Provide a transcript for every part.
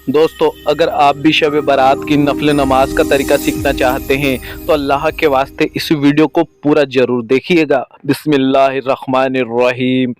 दोस्तों, अगर आप भी शब बारात की नफल नमाज का तरीका सीखना चाहते हैं तो अल्लाह के वास्ते इस वीडियो को पूरा जरूर देखिएगा। बिस्मिल्लाहिर्रहमानिर्रहीम।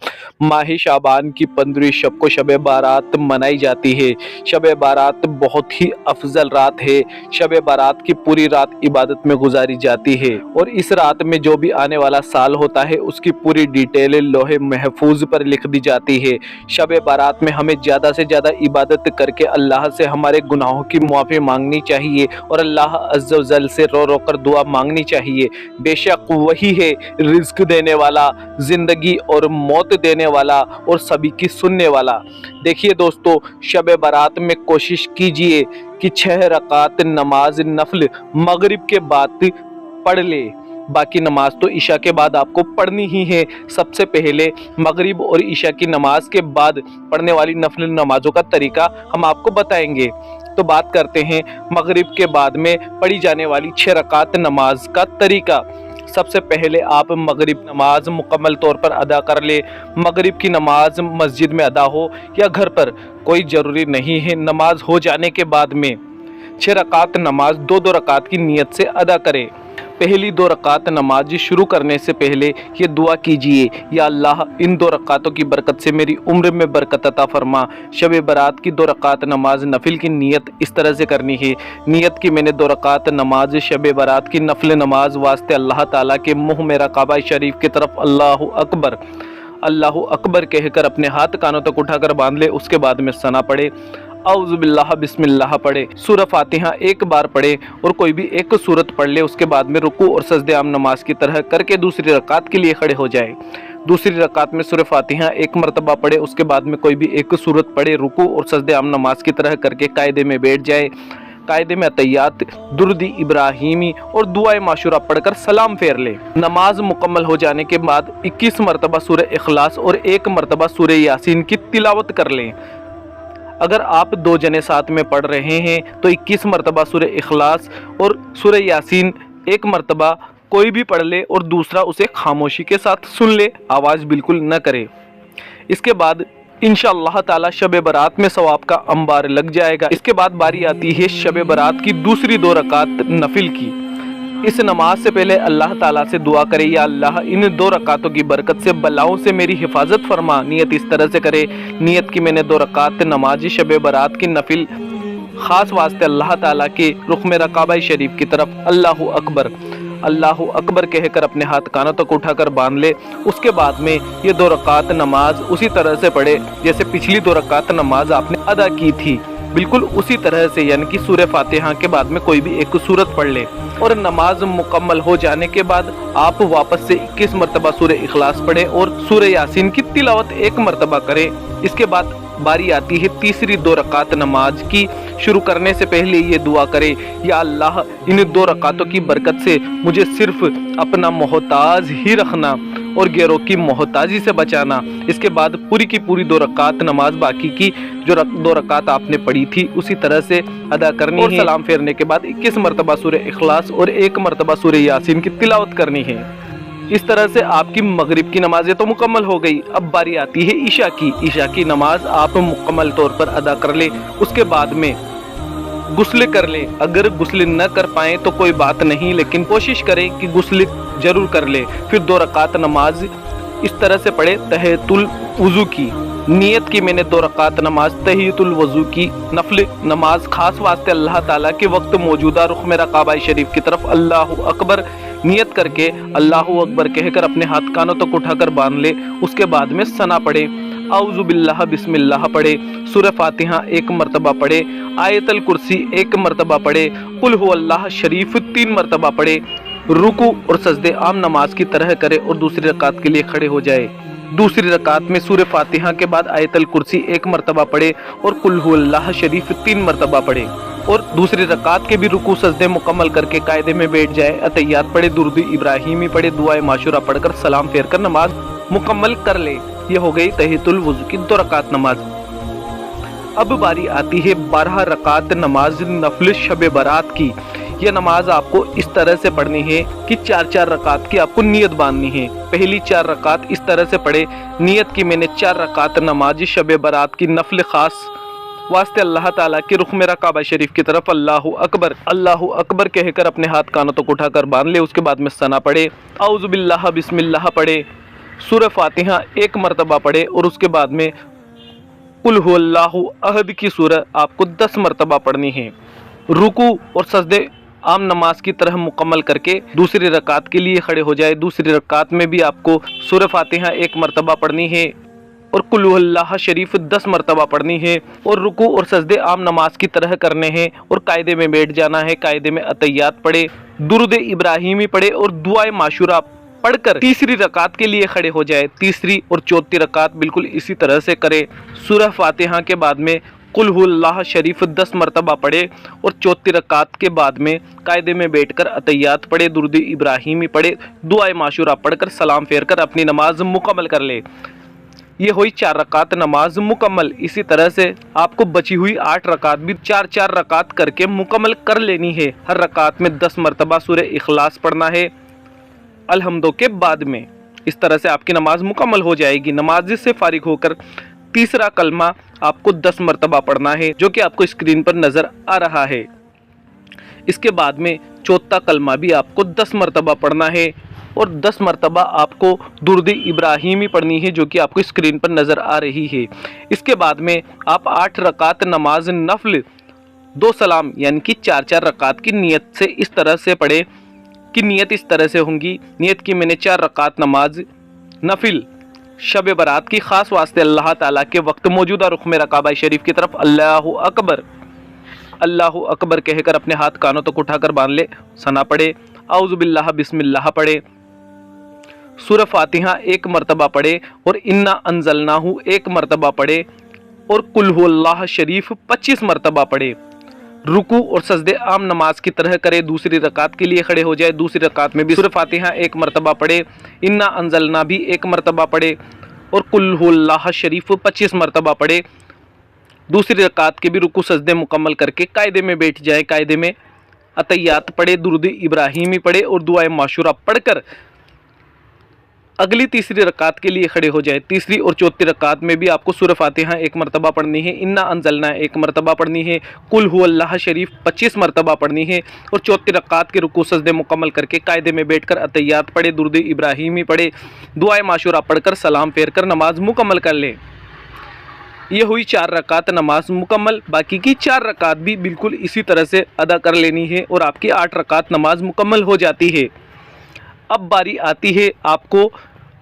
माह शाबान की 15वीं शब को शब बारात मनाई जाती है। शब बारात बहुत ही अफजल रात है। शब बारात की पूरी रात इबादत में गुजारी जाती है और इस रात में जो भी आने वाला साल होता है उसकी पूरी डिटेल लोहे महफूज पर लिख दी जाती है। शब बारात में हमें ज़्यादा से ज़्यादा इबादत करके अल्लाह से हमारे गुनाहों की मुआफ़ी मांगनी चाहिए और अल्लाह अज़्ज़ व जल से रो रो कर दुआ मांगनी चाहिए। बेशक वही है रिज़्क देने वाला, ज़िंदगी और मौत देने वाला और सभी की सुनने वाला। देखिए दोस्तों, शब बारात में कोशिश कीजिए कि 6 रकात नमाज नफल मगरिब के बाद पढ़ ले। बाकी नमाज तो ईशा के बाद आपको पढ़नी ही है। सबसे पहले मगरिब और ईशा की नमाज के बाद पढ़ने वाली नफल नमाजों का तरीका हम आपको बताएंगे। तो बात करते हैं मगरिब के बाद में पढ़ी जाने वाली 6 रकात नमाज का तरीका। सबसे पहले आप मगरिब नमाज मुकम्मल तौर पर अदा कर ले। मगरिब की नमाज मस्जिद में अदा हो या घर पर, कोई ज़रूरी नहीं है। नमाज हो जाने के बाद में 6 रकात नमाज 2-2 रकात की नीयत से अदा करें। पहली 2 रकात नमाज शुरू करने से पहले ये दुआ कीजिए, या अल्लाह इन 2 रकातों की बरकत से मेरी उम्र में बरकत अता फरमा। शब बारात की 2 रकात नमाज नफिल की नीयत इस तरह से करनी है। नीयत की मैंने 2 रकात नमाज शब बारात की नफल नमाज वास्ते अल्लाह ताला के मुँह मेरा काबा शरीफ की तरफ अल्लाहु अकबर कहकर अपने हाथ कानों तक उठाकर बांध ले। उसके बाद में सना पढ़े, औज़ु बिल्लाह बिस्मिल्लाह पढ़े, सूरह फातिहा एक बार पढ़े और कोई भी एक सूरत पढ़ ले। उसके बाद में रुकू और सजदे आम नमाज की तरह करके दूसरी रकात के लिए खड़े हो जाए। दूसरी रकात में सूरह फातिहा एक मरतबा पढ़े, उसके बाद में कोई भी एक सूरत पढ़े, रुकू और सजदे आम नमाज की तरह करके कायदे में बैठ जाए। कायदे में अतैयात, दुरूद इब्राहिमी और दुआए माशूरा पढ़कर सलाम फेर ले। नमाज मुकम्मल हो जाने के बाद 21 मरतबा सूरह इखलास और 1 मरतबा सूरह यासीन की तिलावत कर लें। अगर आप 2 जने साथ में पढ़ रहे हैं तो 21 मरतबा सूरह इखलास और सूरह यासीन 1 मरतबा कोई भी पढ़ ले और दूसरा उसे खामोशी के साथ सुन ले, आवाज़ बिल्कुल न करे। इसके बाद इंशाअल्लाह ताला शब बारात में सवाब का अंबार लग जाएगा। इसके बाद बारी आती है शब बारात की दूसरी 2 रकात नफिल की। इस नमाज से पहले अल्लाह ताला से दुआ करे, या अल्लाह इन 2 रकातों की बरकत से बलाओं से मेरी हिफाजत फरमा। नियत इस तरह से करे, नियत की मैंने 2 रकात नमाज शब बारात की नफिल ख़ास वास्ते अल्लाह ताला के रुख मेरा काबा शरीफ की तरफ अल्लाहु अकबर कहकर अपने हाथ कानों तक उठाकर बांध ले। उसके बाद में ये 2 रकात नमाज उसी तरह से पढ़े जैसे पिछली 2 रकात नमाज आपने अदा की थी, बिल्कुल उसी तरह से, यानी कि सूरह फातिहा के बाद में कोई भी एक सूरत पढ़ ले। और नमाज मुकम्मल हो जाने के बाद आप वापस से 21 मरतबा सूरह इखलास पढ़े और सूरह यासीन की तिलावत 1 मरतबा करें। इसके बाद बारी आती है तीसरी 2 रकात नमाज की। शुरू करने से पहले ये दुआ करे, या अल्लाह इन 2 रकातों की बरकत से मुझे सिर्फ अपना मोहताज ही रखना और गैरों की मोहताजी से बचाना। इसके बाद पूरी की पूरी 2 रकात नमाज बाकी की जो 2 रकात आपने पढ़ी थी उसी तरह से अदा करनी है। सलाम फेरने के बाद 21 मरतबा सूरह इखलास और 1 मरतबा सूरह यासीन की तिलावत करनी है। इस तरह से आपकी मगरिब की नमाजें तो मुकम्मल हो गई। अब बारी आती है ईशा की। ईशा की नमाज आप मुकम्मल तौर पर अदा कर ले। उसके बाद में गुस्ल कर ले। अगर गुस्ल न कर पाएँ तो कोई बात नहीं, लेकिन कोशिश करें कि गुस्ल जरूर कर ले। फिर 2 रकात नमाज इस तरह से पढ़े, तहियतुल वज़ू की। नियत की मैंने 2 रकात नमाज तहियतुल वज़ू की नफल नमाज खास वास्ते अल्लाह ताला के वक्त मौजूदा रुख मेरा काबा शरीफ की तरफ अल्लाहु अकबर नियत करके अल्लाहु अकबर कहकर अपने हाथ कानों तक उठाकर बांध ले। उसके बाद में सना पढ़े, औज़ु बिल्लाह बिस्मिल्लाह पढ़े, सूरह फातिहा 1 मरतबा पढ़े, आयतल कुर्सी 1 मरतबा पढ़े, कुल हुवल्लाह शरीफ 3 मरतबा पढ़े, रुकू और सजदे आम नमाज की तरह करे और दूसरी रकात के लिए खड़े हो जाए। दूसरी रकात में सूरह फातिहा के बाद आयतल कुर्सी 1 मरतबा पढ़े और कुल हुवल्लाह शरीफ 3 मरतबा पढ़े और दूसरी रकात के भी रुकू सजदे मुकम्मल करके कायदे में बैठ जाए। अतैयात पढ़े, दुरूद इब्राहिमी पढ़े, दुआए माशूरा पढ़कर सलाम फेर कर नमाज मुकम्मल कर ले। ये हो गई तहियतुल वज़ू की 2 रकात नमाज। अब बारी आती है 12 रकात नमाज नफल शब बारात की। यह नमाज आपको इस तरह से पढ़नी है कि 4-4 रकात की आपको नियत बांधनी है। पहली 4 रकात इस तरह से पढ़े, नियत की मैंने 4 रकात नमाज शब बारात की नफल खास واسطے اللہ تعالیٰ کے رخ میرا کعبہ شریف کی طرف اللہ اکبر کہہ کر اپنے ہاتھ کانوں تک اٹھا کر باندھ لے۔ اس کے بعد میں ثنا پڑھے، اعوذ باللہ بسم اللہ پڑھے، سورہ فاتحہ ایک مرتبہ پڑھے، اور اس کے بعد میں قل هو اللہ احد کی سورہ آپ کو 10 مرتبہ پڑھنی ہے۔ رکوع اور سجدے عام نماز کی طرح مکمل کر کے دوسری رکعت کے لیے کھڑے ہو جائے۔ دوسری رکعت میں بھی آپ کو سورہ فاتحہ ایک مرتبہ پڑھنی ہے اور قل هو اللہ شریف 10 مرتبہ پڑھنی ہے، اور رکوع اور سجدے عام نماز کی طرح کرنے ہیں، اور قاعدے میں بیٹھ جانا ہے۔ قاعدے میں اتحیات پڑھے، درود ابراہیمی پڑھے، اور دعائے معشورہ پڑھ کر تیسری رکعت کے لیے کھڑے ہو جائے۔ تیسری اور چوتھی رکعت بالکل اسی طرح سے کرے۔ سورہ فاتحہ کے بعد میں قل هو اللہ شریف 10 مرتبہ پڑھے، اور چوتھی رکعت کے بعد میں قاعدے میں بیٹھ کر اتحیات پڑھے، درود ابراہیمی پڑھے، دعائے معشورہ پڑھ کر سلام پھیر کر اپنی نماز مکمل کر لے۔ یہ ہوئی 4 رکعت نماز مکمل۔ اسی طرح سے آپ کو بچی ہوئی 8 رکعت بھی 4 رکعت کر کے مکمل کر لینی ہے۔ ہر رکعت میں 10 مرتبہ سورہ اخلاص پڑھنا ہے الحمدو کے بعد میں۔ اس طرح سے آپ کی نماز مکمل ہو جائے گی۔ نماز سے فارغ ہو کر تیسرا کلمہ آپ کو 10 مرتبہ پڑھنا ہے، جو کہ آپ کو اسکرین پر نظر آ رہا ہے۔ اس کے بعد میں چوتھا کلمہ بھی آپ کو 10 مرتبہ پڑھنا ہے، اور 10 مرتبہ آپ کو درود ابراہیمی پڑھنی ہے، جو کہ آپ کو اسکرین پر نظر آ رہی ہے۔ اس کے بعد میں آپ 8 رکعت نماز نفل 2 سلام یعنی کہ 4 رکعت کی نیت سے اس طرح سے پڑھے کہ نیت اس طرح سے ہوں گی۔ نیت کی میں نے 4 رکعت نماز نفل شب برات کی خاص واسطے اللہ تعالیٰ کے وقت موجودہ رخ میرا کعبہ شریف کی طرف اللہ اکبر کہہ کر اپنے ہاتھ کانوں تک اٹھا کر باندھ لے۔ ثنا پڑھے، اعوذ باللہ بسم اللہ پڑھے، سورہ فاتحہ ایک مرتبہ پڑھے، اور انا انزلناہ ایک مرتبہ پڑھے، اور قل هو اللہ شریف 25 مرتبہ پڑھے۔ رکوع اور سجدے عام نماز کی طرح کرے۔ دوسری رکعت کے لیے کھڑے ہو جائے۔ دوسری رکعت میں بھی سورہ فاتحہ ایک مرتبہ پڑھے، انا انزلنا بھی ایک مرتبہ پڑھے، اور قل هو اللہ شریف 25 مرتبہ پڑھے۔ دوسری رکعت کے بھی رکوع سجدے مکمل کر کے قاعدے میں بیٹھ جائے۔ قاعدے میں اتحیات پڑھے، درود ابراہیمی پڑھے، اور دعائے معشورہ پڑھ کر اگلی تیسری رکعت کے لیے کھڑے ہو جائے۔ تیسری اور چوتھی رکعت میں بھی آپ کو سورہ فاتحہ ایک مرتبہ پڑھنی ہے، انا انزلنا ایک مرتبہ پڑھنی ہے، قل هو اللہ شریف 25 مرتبہ پڑھنی ہے، اور چوتھی رکعت کے رکوع سجدے مکمل کر کے قاعدے میں بیٹھ کر اتحیات پڑھے، درود ابراہیمی پڑھے، دعائے معشورہ پڑھ کر سلام پھیر کر نماز مکمل کر لیں۔ یہ ہوئی 4 رکعت نماز مکمل۔ باقی کی 4 رکعت بھی بالکل اسی طرح سے ادا کر لینی ہے، اور آپ کی 8 رکعت نماز مکمل ہو جاتی ہے۔ اب باری آتی ہے آپ کو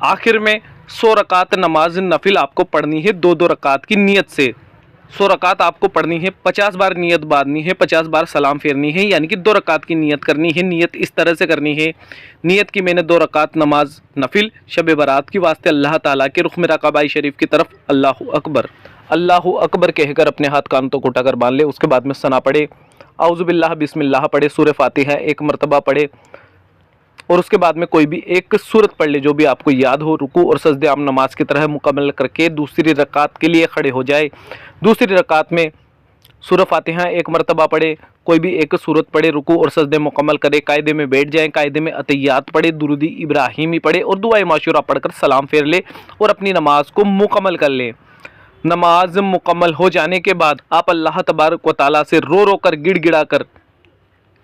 آخر میں 100 رکعت نماز نفل آپ کو پڑھنی ہے 2 رکعت کی نیت سے۔ 100 رکعت آپ کو پڑھنی ہے، 50 بار نیت باندھنی ہے، 50 بار سلام پھیرنی ہے، یعنی کہ 2 رکعت کی نیت کرنی ہے۔ نیت اس طرح سے کرنی ہے، نیت کی میں نے 2 رکعت نماز نفل شب برات کی واسطے اللہ تعالیٰ کے رخ میرا کعبہ شریف کی طرف اللہ اکبر کہہ کر اپنے ہاتھ کانوں تک اٹھا کر باندھ لے۔ اس کے بعد میں ثنا پڑھے، اعوذ باللہ بسم اللہ پڑھے، سورہ فاتحہ ایک مرتبہ پڑھے، اور اس کے بعد میں کوئی بھی ایک سورت پڑھ لے جو بھی آپ کو یاد ہو۔ رکوع اور سجدے عام نماز کی طرح مکمل کر کے دوسری رکعت کے لیے کھڑے ہو جائے۔ دوسری رکعت میں سورہ فاتحہ ایک مرتبہ پڑھے، کوئی بھی ایک سورت پڑھے، رکوع اور سجدے مکمل کرے، قاعدے میں بیٹھ جائیں، قاعدے میں اتحیات پڑھے، درود ابراہیمی پڑھے، اور دعائے معشورہ پڑھ کر سلام پھیر لے، اور اپنی نماز کو مکمل کر لیں۔ نماز مکمل ہو جانے کے بعد آپ اللہ تبارک و تعالیٰ سے رو کر گڑ گڑا کر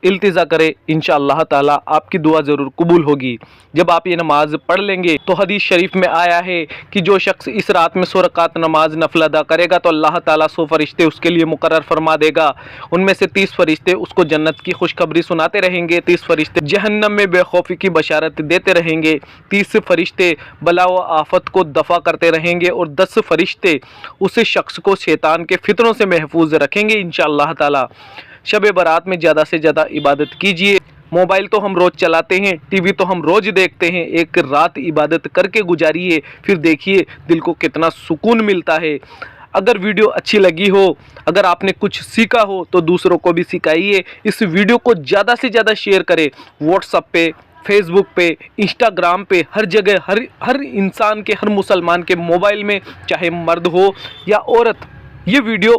التجا کرے، انشاءاللہ تعالیٰ آپ کی دعا ضرور قبول ہوگی۔ جب آپ یہ نماز پڑھ لیں گے تو حدیث شریف میں آیا ہے کہ جو شخص اس رات میں 100 رکعت نماز نفل ادا کرے گا تو اللہ تعالیٰ 100 فرشتے اس کے لیے مقرر فرما دے گا۔ ان میں سے 30 فرشتے اس کو جنت کی خوشخبری سناتے رہیں گے، 30 فرشتے جہنم میں بے خوفی کی بشارت دیتے رہیں گے، 30 فرشتے بلا و آفت کو دفع کرتے رہیں گے، اور 10 فرشتے اس شخص کو شیطان کے فتنوں سے محفوظ رکھیں گے انشاءاللہ تعالیٰ۔ شب برات میں زیادہ سے زیادہ عبادت کیجیے۔ موبائل تو ہم روز چلاتے ہیں، ٹی وی تو ہم روز دیکھتے ہیں، ایک رات عبادت کر کے گزاریے، پھر دیکھیے دل کو کتنا سکون ملتا ہے۔ اگر ویڈیو اچھی لگی ہو، اگر آپ نے کچھ سیکھا ہو تو دوسروں کو بھی سکھائیے۔ اس ویڈیو کو زیادہ سے زیادہ شیئر کریں، واٹس ایپ پہ، فیس بک پہ، انسٹاگرام پہ، ہر جگہ، ہر انسان کے، ہر مسلمان کے موبائل میں، چاہے مرد ہو یا عورت، یہ ویڈیو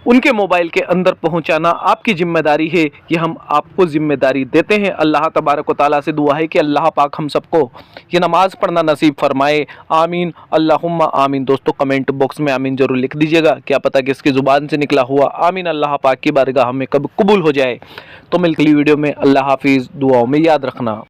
उनके मोबाइल के अंदर पहुंचाना आपकी जिम्मेदारी है। ये हम आपको जिम्मेदारी देते हैं। अल्लाह तबारक व तआला से दुआ है कि अल्लाह पाक हम सबको ये नमाज पढ़ना नसीब फरमाए। आमीन अल्लाहुम्मा आमीन। दोस्तों कमेंट बॉक्स में आमीन जरूर लिख दीजिएगा, क्या पता किसकी ज़ुबान से निकला हुआ आमीन अल्लाह पाक की बारगाह में कब कबूल हो जाए। तो मिलती वीडियो में अल्लाह हाफिज़, दुआओं में याद रखना।